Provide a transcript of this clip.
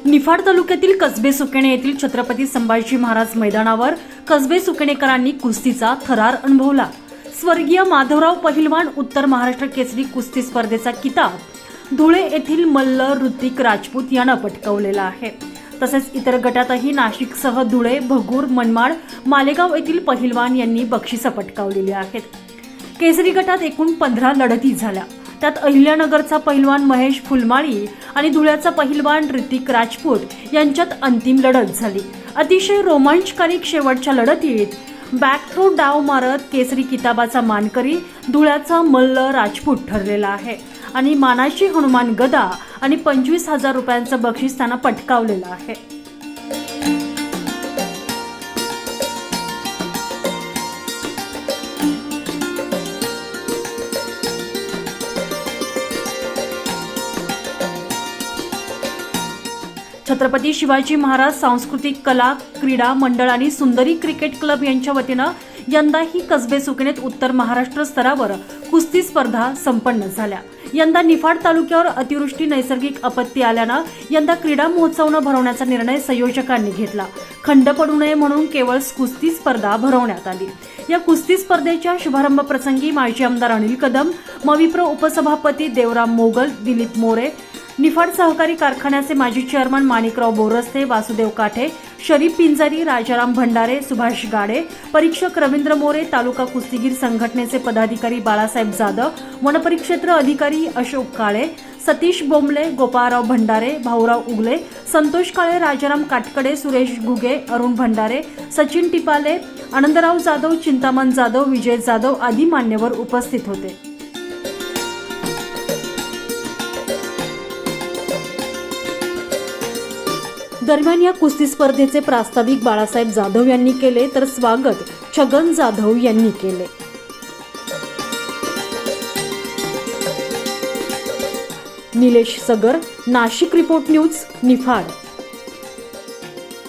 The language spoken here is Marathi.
निफाड तालुक्यातील कसबे सुकेणे येथील छत्रपती संभाजी महाराज मैदानावर कसबे सुकेणेकरांनी कुस्तीचा थरार अनुभवला। स्वर्गीय माधवराव पहिलवान उत्तर महाराष्ट्र केसरी कुस्ती स्पर्धेचा किताब धुळे येथील मल्ल ऋतिक राजपूत यानं पटकावलेला आहे। तसेच इतर गटातही नाशिकसह धुळे, भगूर, मनमाड, मालेगाव येथील पहिलवान यांनी बक्षिसं पटकावलेली आहेत। केसरी गटात एकूण 15 लढती झाल्या। त्यात अहिल्यानगरचा पहिलवान महेश फुलमाळी आणि धुळ्याचा पहिलवान ऋतिक राजपूत यांच्यात अंतिम लढत झाली। अतिशय रोमांचकारी शेवटच्या लढतीत बॅकथ्रो डाव मारत केसरी किताबाचा मानकरी धुळ्याचा मल्ल राजपूत ठरलेला आहे आणि मानाची हनुमान गदा आणि 25,000 रुपयांचं बक्षीस त्यानं पटकावलेलं आहे। छत्रपती शिवाजी महाराज सांस्कृतिक कला क्रीडा मंडळ आणि सुंदरी क्रिकेट क्लब यांच्या वतीनं यंदाही कसबे सुकेणेत उत्तर महाराष्ट्र स्तरावर कुस्ती स्पर्धा संपन्न झाल्या। यंदा निफाड तालुक्यावर अतिवृष्टी नैसर्गिक आपत्ती आल्यानं यंदा क्रीडा महोत्सव न भरवण्याचा निर्णय संयोजकांनी घेतला। खंड पडू नये म्हणून केवळ कुस्ती स्पर्धा भरवण्यात आली। या कुस्ती स्पर्धेच्या शुभारंभ प्रसंगी माजी आमदार अनिल कदम, मविप्रो उपसभापती देवराम मोगल, दिलीप मोरे, निफाड सहकारी कारखान्याचे माजी चेअरमन माणिकराव बोरस्ते, वासुदेव काठे, शरीफ पिंजारी, राजाराम भंडारे, सुभाष गाडे, परीक्षक रवींद्र मोरे, तालुका कुस्तीगीर संघटनेचे पदाधिकारी बाळासाहेब जाधव, वनपरिक्षेत्र अधिकारी अशोक काळे, सतीश बोंबले, गोपाळराव भंडारे, भाऊराव उगले, संतोष काळे, राजाराम काटकडे, सुरेश घुगे, अरुण भंडारे, सचिन टिपाले, आनंदराव जाधव, चिंतामण जाधव, विजय जाधव आदी मान्यवर उपस्थित होते। दरम्यान या कुस्ती स्पर्धेचे प्रास्ताविक बाळासाहेब जाधव यांनी केले तर स्वागत छगन जाधव यांनी केले। निलेश सगर, नाशिक रिपोर्ट न्यूज, निफाड।